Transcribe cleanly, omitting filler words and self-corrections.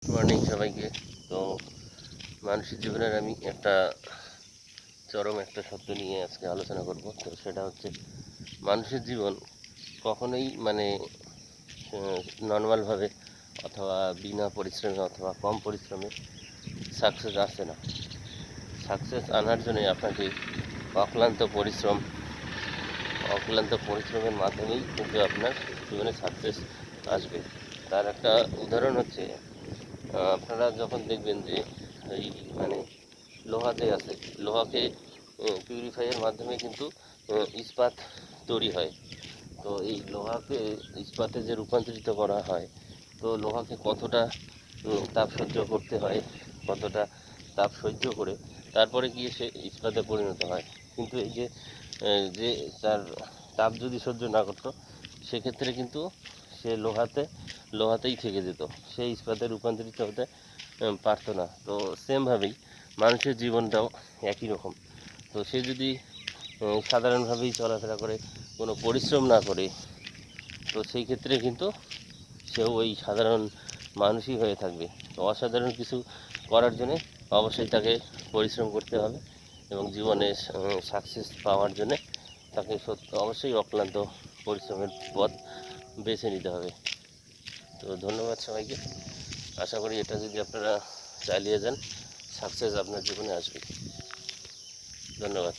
Morning সবাইকে। তো মানুষের জীবনের আমি চরম একটা শব্দ নিয়ে আজকে আলোচনা করব। তো সেটা হচ্ছে মানুষের জীবন কখনোই নর্মালভাবে অথবা বিনা পরিশ্রমে অথবা কম পরিশ্রমে সাকসেস আসে না। সাকসেস আনার জন্যে আপনাকে অক্লান্ত পরিশ্রম অক্লান্ত পরিশ্রমের মাধ্যমেই কিন্তু আপনার জীবনে সাকসেস আসবে। তার একটা উদাহরণ হচ্ছে, আপনারা যখন দেখবেন যে এই মানে লোহাতে আছে, লোহাকে পিউরিফাইয়ের মাধ্যমে কিন্তু ইস্পাত তৈরি হয়। তো এই লোহাকে ইস্পাতে যে রূপান্তরিত করা হয়, তো লোহাকে কতটা তাপ সহ্য করতে হয়, কতটা তাপ সহ্য করে তারপরে গিয়ে সে ইস্পাতে পরিণত হয়। কিন্তু এই যে যে তার তাপ যদি সহ্য না করতো, সেক্ষেত্রে কিন্তু সে লোহাতেই থেকে যেত, সে ইস্পাতে রূপান্তরিত হতে পারতো না। তো সেমভাবেই মানুষের জীবনটাও একই রকম। তো সে যদি সাধারণভাবেই চলাফেরা করে, কোনো পরিশ্রম না করে, তো সেই ক্ষেত্রে কিন্তু সেও ওই সাধারণ মানুষই হয়ে থাকবে। তো অসাধারণ কিছু করার জন্যে অবশ্যই তাকে পরিশ্রম করতে হবে এবং জীবনে সাকসেস পাওয়ার জন্যে তাকে অবশ্যই অক্লান্ত পরিশ্রমের পথ বেছে নিতে হবে। তো ধন্যবাদ সবাইকে। আশা করি এটা যদি আপনারা চালিয়ে যান, সাকসেস আপনার জীবনে আসবে। ধন্যবাদ।